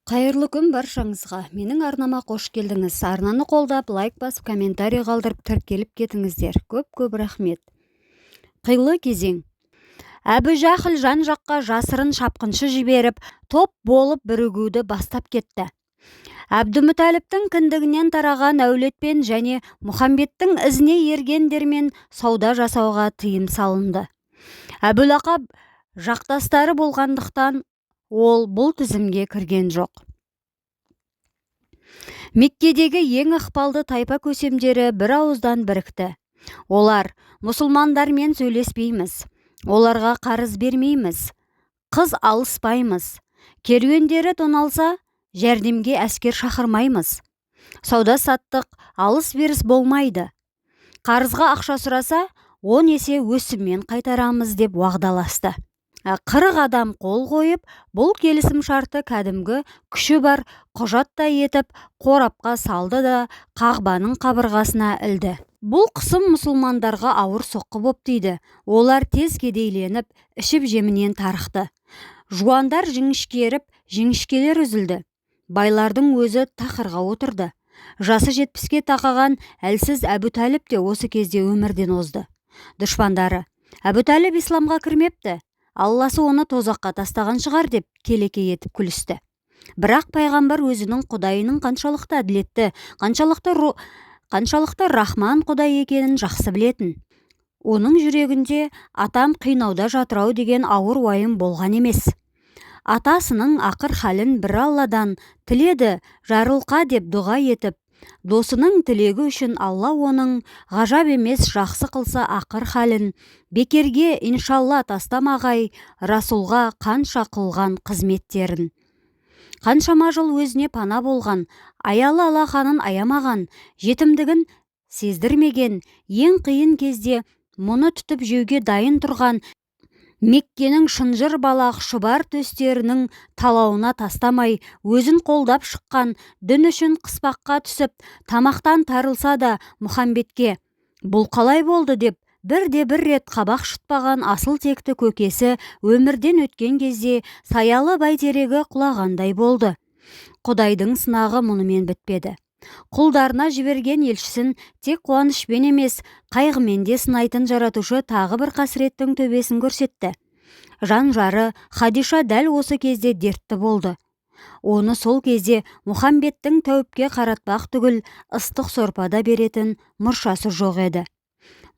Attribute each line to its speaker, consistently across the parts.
Speaker 1: Қайырлы күн баршаңызға. Менің арнама қош келдіңіз. Арнаны қолдап, лайк басып, комментарий қалдырып, тіркеліп кетіңіздер. Көп рахмет. Қилы кезең. Әбу Жахіл жан-жаққа жасырын шапқыншы жіберіп, топ болып бірігуді бастап кетті. Әбдімүтәліптің кіндігінен тараған әулетпен және Мұхамбеттің ізіне ергендермен сауда жасауға тыйым салынды. Әбулақап жақтастары болғандықтан ол бұл тізімге кірген жоқ. Меккедегі ең ықпалды тайпа көсемдері бір ауыздан бірікті. Олар: мұсылмандармен сөйлеспейміз, оларға қарыз бермейміз, қыз алыспаймыз, керуендері тоналса, жәрдемге әскер шақырмаймыз, сауда-саттық алыс-беріс болмайды, қарызға ақша сұраса 10 есе өсіммен қайтарамыз деп уағдаласты. 40 адам қол қойып, бұл келісім шарты кәдімгі күші бар құжаттай етіп қорапқа салды да Қағбаның қабырғасына ілді. Бұл қысым мұсылмандарға ауыр соққы боп тиді. Олар тез кедейленіп, ішіп жемінен тарықты. Жуандар жіңішкеріп, жіңішкелер үзілді. Байлардың өзі тақырға отырды. Жасы 70-ке тақаған әлсіз Әбутәліп те осы кезде өмірден озды. Дұшпандары: Әбутәліп исламға кірмепті, Алласы оны тозаққа тастаған шығар деп келеке етіп күлісті. Бірақ пайғамбар өзінің құдайының қаншалықты әділетті, қаншалықты рахман құдай екенін жақсы білетін. Оның жүрегінде атам қинауда жатырау деген ауыр уайым болған емес. Атасының ақыр халін бір Алладан тіледі, жарылқа деп дұға етіп, досының тілегі үшін Алла оның ғажап емес жақсы қылса ақыр халін, бекерге иншалла тастамағай Расулға қанша қылған қызметтерін. Қаншама жыл өзіне пана болған, аялы алақанын аямаған, жетімдігін сездірмеген, ең қиын кезде мұны түтіп жеуге дайын тұрған, Меккенің шынжыр балақ шұбар төстерінің талауына тастамай, өзін қолдап шыққан, дін үшін қыспаққа түсіп, тамақтан тарылса да Мұхамбетке бұл қалай болды деп бір рет қабақ шытпаған асыл текті көкесі өмірден өткен кезде саялы бәйтерегі құлағандай болды. Құдайдың сынағы мұнымен бітпеді. Құлдарына жіберген елшісін тек қуанышпен емес, қайғымен де сынайтын жаратушы тағы бір қасіреттің төбесін көрсетті. Жан-жары Хадиша дәл осы кезде дертті болды. Оны сол кезде Мұхамбеттің тәуіпке қаратпақ түгіл ыстық сорпада беретін мұршасы жоқ еді.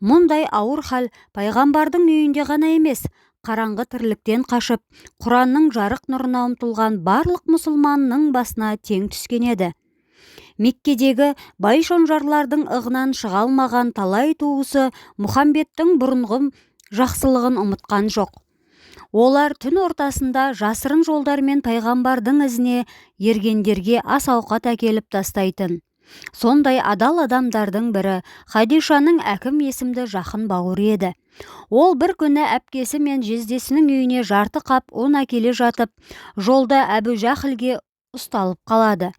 Speaker 1: Мұндай ауыр хал пайғамбардың үйінде ғана емес, қараңғы тірліктен қашып, Құранның жарық нұрына ұмтылған барлық мұсылманның басына тең түскен еді. Меккедегі бай шонжарлардың ығынан шыға алмаған талай туысы Мұхамбеттің бұрынғы жақсылығын ұмытқан жоқ. Олар түн ортасында жасырын жолдармен пайғамбардың ізіне ергендерге ас ауқат әкеліп тастайтын. Сондай адал адамдардың бірі Хадишаның Әкім есімді жақын бауыры еді. Ол бір күні әпкесі мен жездесінің үйіне жарты қап ұн әкеле жатып, жолда Әбу Жахілге ұсталып қалады.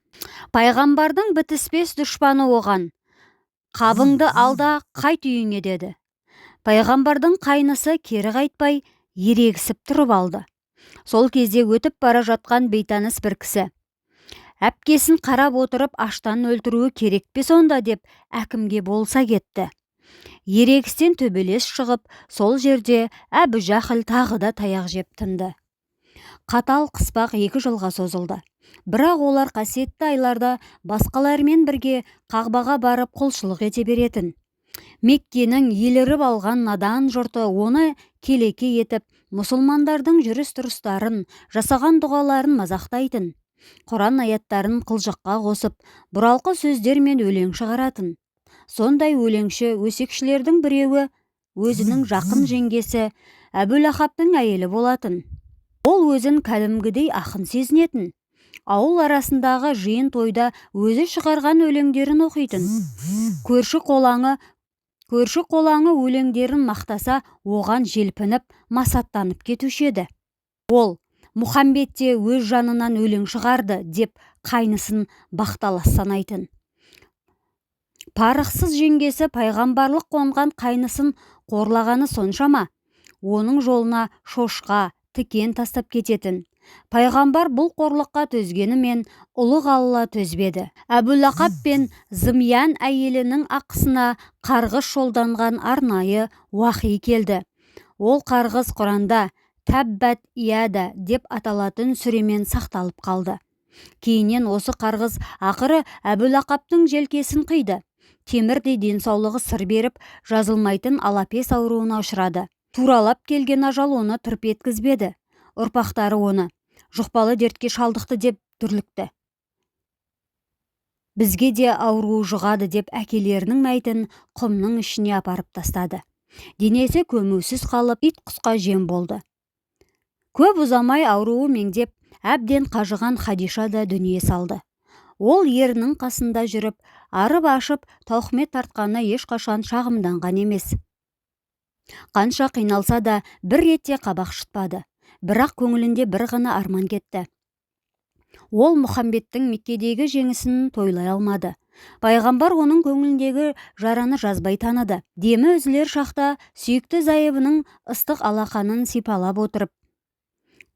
Speaker 1: Пайғамбардың бітіспес дұшпаны оған: қабыңды алда қайт үйіңе деді. Пайғамбардың қайнысы кері қайтпай ерегісіп тұрып алды. Сол кезде өтіп бара жатқан бейтаныс бір кісі: әпкесін қарап отырып аштан өлтіруі керек пе сонда деп әкімге болса кетті. Ерегістен төбелес шығып, сол жерде Әбу Жахіл тағы да таяқ жеп тынды. Қатал қыспақ 2 жылға созылды. Бірақ олар қасиетті айларда басқалармен бірге Қағбаға барып құлшылық ете беретін. Меккенің еліріп алған надан жұрты оны келеке етіп, мұсылмандардың жүріс-тұрыстарын, жасаған дұғаларын мазақтайтын, Құран аяттарын қылжаққа қосып, бұралқы сөздер мен өлең шығаратын. Сондай өлеңші өсекшілердің біреуі өзінің жақын жеңгесі Әбулахабтың әйелі болатын. Ол өзін кәдімгідей ақын сезінетін. Ауыл арасындағы жиын тойда өзі шығарған өлеңдерін оқитын. Көрші қолаңы өлеңдерін мақтаса, оған желпініп, масаттанып кетуші еді. Ол: Мұхамбетте өз жанынан өлең шығарды деп қайнысын бақталас санайтын. Парықсыз жеңгесі пайғамбарлық қонған қайнысын қорлағаны соншама, оның жолына шошқа, тікен тастап кететін. Пайғамбар бұл қорлыққа төзгенімен ұлық Алла төзбеді. Әбулақап пен Зымиян әйелінің ақысына қарғыс жолданған арнайы уахи келді. Ол қарғыс Құранда Тәббәт ияда деп аталатын сүремен сақталып қалды. Кейіннен осы қарғыс ақыры Әбулақаптың желкесін қиды. Темірдей денсаулығы сыр беріп, жазылмайтын алапес ауруына ұшырады. Туралап келген ажал оны тырп еткізбеді. Ұрпақтары оны жұқпалы дертке шалдықты деп дүрлікті. Бізге де ауруы жұғады деп әкелерінің мәйтін құмның ішіне апарып тастады. Денесі көмусіз қалып, ит құсқа жем болды. Көп ұзамай ауруы меңдеп, әбден қажыған Хадиша да дүние салды. Ол ерінің қасында жүріп, арып ашып, тауқымет тартқаны ешқашан шағымданған емес. Қанша қиналса да бір ретте қабақ шытпады. Бірақ көңілінде бір ғана арман кетті. Ол Мұхаммедтің Меккедегі жеңісін тойлай алмады. Пайғамбар оның көңіліндегі жараны жазбай таныды. Демі үзілер шақта сүйікті зайыбының ыстық алақанын сипалап отырып: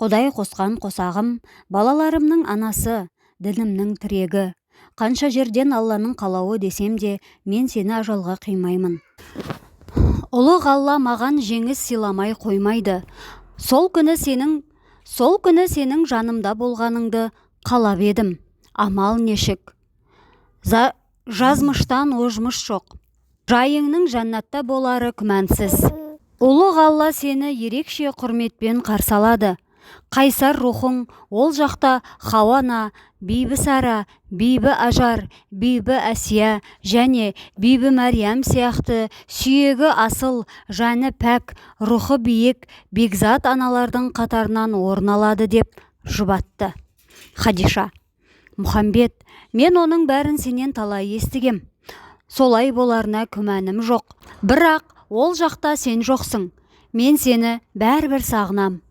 Speaker 1: Құдай қосқан қосағым, балаларымның анасы, дінімнің тірегі. Қанша жерден Алланың қалауы десем де, мен сені ажалға қимаймын. Ұлық Алла маған жеңіс сыйламай қоймайды. Сол күні сенің жанымда болғаныңды қалап едім. Амал нешік. Жазмыштан ожмыш жоқ. Жайыңның жәннатта болары күмәнсіз. Ұлық Алла сені ерекше құрметпен қарсы алады. Қайсар рухың ол жақта Хауана, Бибі Сара, Бибі Ажар, Бибі Әсия және Бибі Мәриям сияқты сүйегі асыл, жаны пәк, рухы биік, бекзат аналардың қатарынан орын алады деп жұбатты. Хадиша: Мұхаммед, мен оның бәрін сенен талай естігем. Солай боларына күмәнім жоқ. Бірақ ол жақта сен жоқсың. Мен сені бәрібір сағынам.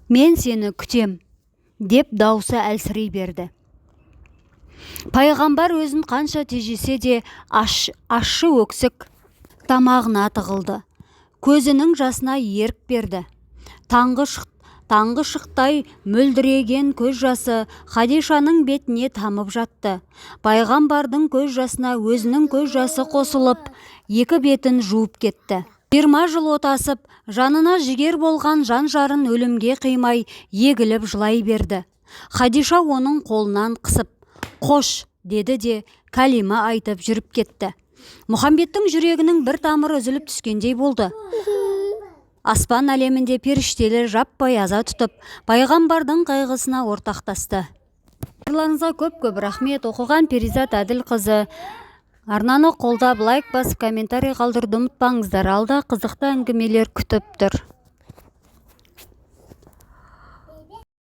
Speaker 1: Мен сені күтем, деп даусы әлсірей берді. Пайғамбар өзін қанша тежесе де ащы өксік тамағына тығылды. Көзінің жасына ерік берді. Таңғы шықтай мөлдіреген көз жасы Хадишаның бетіне тамып жатты. Пайғамбардың көз жасына өзінің көз жасы қосылып, екі бетін жуып кетті. 20 жыл отасып, жанына жігер болған жан жарын өлімге қимай, егіліп жылай берді. Хадиша оның қолынан қысып, «Қош!» деді де кәлима айтып жүріп кетті. Мұхаммедтің жүрегінің бір тамыры үзіліп түскендей болды. Аспан әлемінде періштелер жаппай аза тұтып, пайғамбардың қайғысына ортақтасты. Барларыңызға көп рахмет. Оқыған Перизат Әділқызы. Арнаны қолдап, лайк басып, комментарий қалдыруды ұмытпаңыздар. Алда қызықты әңгімелер күтіп тұр.